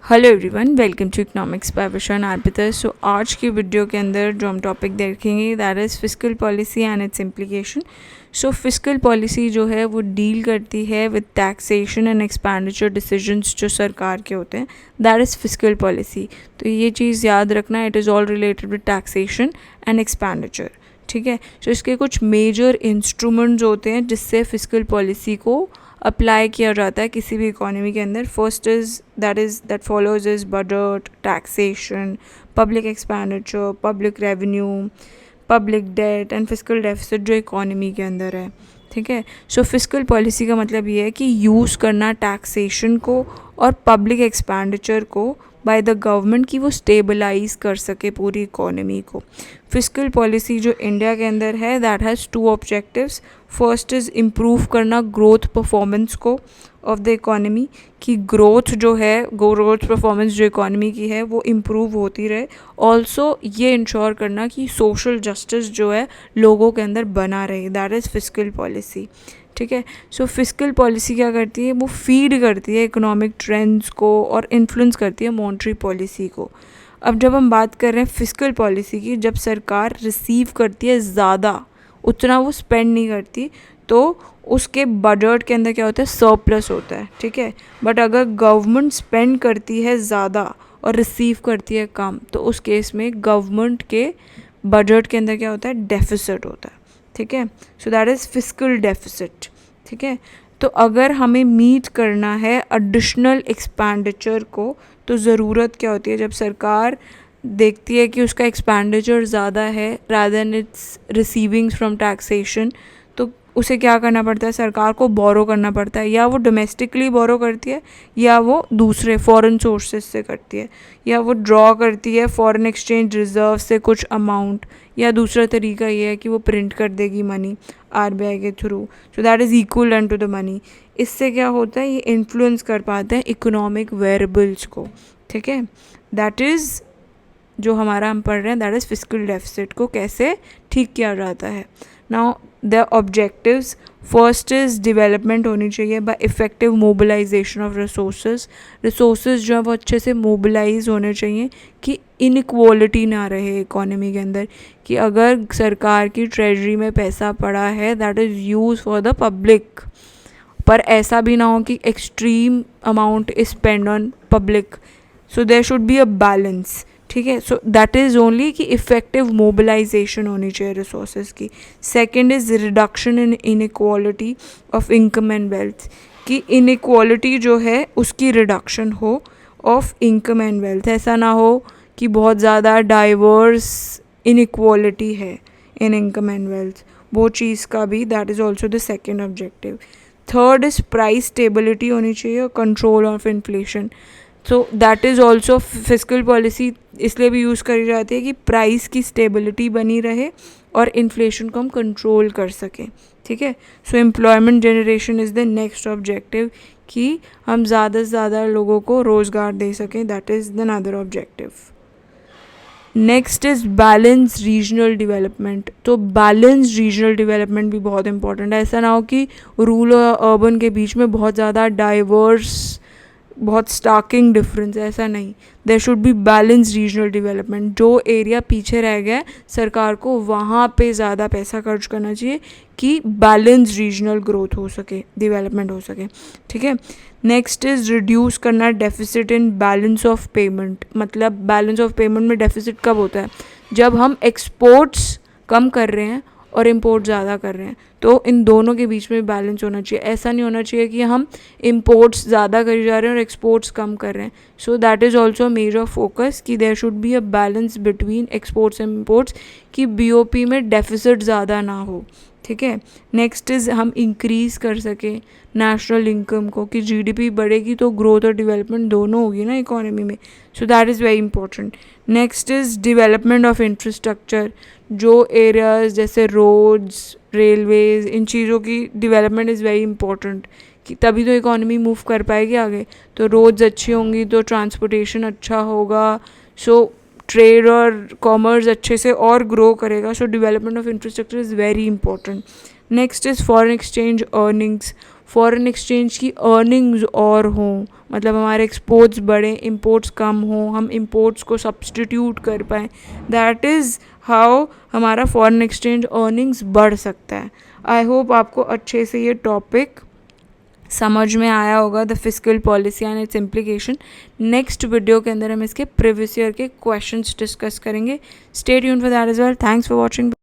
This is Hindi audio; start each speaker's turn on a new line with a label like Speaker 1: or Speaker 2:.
Speaker 1: Hello everyone, welcome to economics by Vishan Arpita. So आज की वीडियो के अंदर जो हम टॉपिक देखेंगे that is fiscal policy and its implication. So fiscal policy जो है वो डील करती है with taxation and expenditure decisions जो सरकार के होते हैं, दैट इज़ फिस्कल पॉलिसी। तो ये चीज़ याद रखना, it is all related with taxation and expenditure. ठीक है, सो इसके कुछ मेजर इंस्ट्रूमेंट्स होते हैं जिससे फिस्कल पॉलिसी को अप्लाई किया जाता है किसी भी इकोनॉमी के अंदर। First that follows is budget, taxation, public expenditure, public revenue, public debt and fiscal deficit जो इकोनॉमी के अंदर है। ठीक है, सो फिस्कल पॉलिसी का मतलब ये है कि यूज़ करना टैक्सेशन को और पब्लिक एक्सपेंडिचर को बाय द गवर्नमेंट की वो स्टेबलाइज कर सके पूरी इकोनॉमी को। फिस्कल पॉलिसी जो इंडिया के अंदर है that has to objectives. First is improve करना ग्रोथ परफॉर्मेंस को ऑफ द इकोनॉमी, कि ग्रोथ जो है, ग्रोथ परफॉर्मेंस जो इकोनॉमी की है वो इम्प्रूव होती रहे। ऑल्सो ये इंश्योर करना कि सोशल जस्टिस जो है लोगों के अंदर बना रहे, दैट इज़ फिस्कल पॉलिसी। ठीक है, सो फिस्कल पॉलिसी क्या करती है, वो फीड करती है इकोनॉमिक ट्रेंड्स को और इन्फ्लुएंस करती है मॉनेटरी पॉलिसी को। अब जब हम बात कर रहे हैं फिस्कल पॉलिसी की, जब सरकार रिसीव करती है ज़्यादा, उतना वो स्पेंड नहीं करती, तो उसके बजट के अंदर क्या होता है, सरप्लस होता है। ठीक है, बट अगर गवर्नमेंट स्पेंड करती है ज़्यादा और रिसीव करती है कम, तो उस केस में गवर्नमेंट के बजट के अंदर क्या होता है, डेफिसिट होता है। ठीक है, so that is fiscal deficit. ठीक है, तो अगर हमें मीट करना है एडिशनल एक्सपेंडिचर को, तो ज़रूरत क्या होती है, जब सरकार देखती है कि उसका एक्सपेंडिचर ज़्यादा है rather than it's receiving from taxation, तो उसे क्या करना पड़ता है, सरकार को बोरो करना पड़ता है। या वो डोमेस्टिकली बोरो करती है, या वो दूसरे फॉरेन सोर्सेज से करती है, या वो ड्रॉ करती है फॉरेन एक्सचेंज रिजर्व से कुछ अमाउंट, या दूसरा तरीका ये है कि वो प्रिंट कर देगी मनी आरबीआई के through. So that is equal to the money. इससे क्या होता है, ये इन्फ्लुएंस कर पाते हैं इकोनॉमिक वेरिएबल्स को। ठीक है, दैट इज़ जो हमारा हम पढ़ रहे हैं, दैट इज़ फिस्कल डेफिसिट को कैसे ठीक किया जाता है। Now the objectives, first is development होनी चाहिए by effective mobilisation of resources जो है वो अच्छे से मोबिलाइज होने चाहिए कि इनइक्वालिटी ना रहे इकोनॉमी के अंदर, कि अगर सरकार की ट्रेजरी में पैसा पड़ा है that is use for the public, पर ऐसा भी ना हो कि extreme amount is spend on public. So there should be a balance. ठीक है, सो दैट इज़ ओनली कि इफ़ेक्टिव मोबिलाइजेशन होनी चाहिए रिसोर्सेज की। Second is reduction in inequality of income and wealth, कि इनइक्वालिटी जो है उसकी रिडक्शन हो ऑफ इनकम एंड वेल्थ। ऐसा ना हो कि बहुत ज़्यादा डाइवर्स इनइक्वालिटी है इन इनकम एंड वेल्थ, वो चीज़ का भी that is also the second objective. Third is price stability होनी चाहिए और control of inflation. So that is also fiscal policy इसलिए भी यूज़ करी जाती है कि प्राइस की स्टेबिलिटी बनी रहे और इन्फ्लेशन को हम कंट्रोल कर सकें। ठीक है, so employment generation is the next objective, कि हम ज़्यादा से ज़्यादा लोगों को रोज़गार दे सकें, that is the another objective. Next is balance regional development. तो बैलेंस रीजनल डेवलपमेंट भी बहुत इंपॉर्टेंट है। ऐसा ना हो कि रूरल और अर्बन के बीच में बहुत ज़्यादा डाइवर्स, बहुत स्टार्किंग डिफरेंस, ऐसा नहीं। There should be balance regional development. जो एरिया पीछे रह गया है, सरकार को वहाँ पे ज़्यादा पैसा खर्च करना चाहिए कि बैलेंस रीजनल ग्रोथ हो सके, डेवलपमेंट हो सके। ठीक है, नेक्स्ट इज़ रिड्यूस करना deficit in balance of payment. मतलब बैलेंस ऑफ पेमेंट में डेफिसिट कब होता है, जब हम एक्सपोर्ट्स कम कर रहे हैं और इम्पोर्ट ज़्यादा कर रहे हैं, तो इन दोनों के बीच में बैलेंस होना चाहिए। ऐसा नहीं होना चाहिए कि हम इम्पोर्ट्स ज़्यादा करी जा रहे हैं और एक्सपोर्ट्स कम कर रहे हैं। So that is also major focus कि there should be a balance between exports and imports, कि बीओपी में डेफिसिट ज़्यादा ना हो। ठीक है, नेक्स्ट इज़ हम इंक्रीज़ कर सकें नेशनल इनकम को, कि जीडीपी बढ़ेगी तो ग्रोथ और डेवलपमेंट दोनों होगी ना इकोनॉमी में। सो that is very important. Next is development of infrastructure. जो एरियाज़ जैसे रोड्स, रेलवेज़, इन चीज़ों की डेवलपमेंट इज़ वेरी इंपॉर्टेंट, कि तभी तो इकोनॉमी मूव कर पाएगी आगे। तो रोड्स अच्छी होंगी तो ट्रांसपोर्टेशन अच्छा होगा, सो ट्रेड और कॉमर्स अच्छे से और ग्रो करेगा। सो development of infrastructure is very important. Next is foreign exchange earnings. Foreign exchange की अर्निंग्स और हों, मतलब हमारे एक्सपोर्ट्स बढ़े, इम्पोर्ट्स कम हो, हम इम्पोर्ट्स को सब्सटीट्यूट कर पाएँ, दैट इज़ हाउ हमारा फॉरेन एक्सचेंज अर्निंग्स बढ़ सकता है। आई होप आपको अच्छे से ये टॉपिक समझ में आया होगा, the fiscal policy and its implication. Next video के अंदर हम इसके प्रीवियस ईयर के क्वेश्चंस डिस्कस करेंगे। Stay tuned for that as well. Thanks for watching.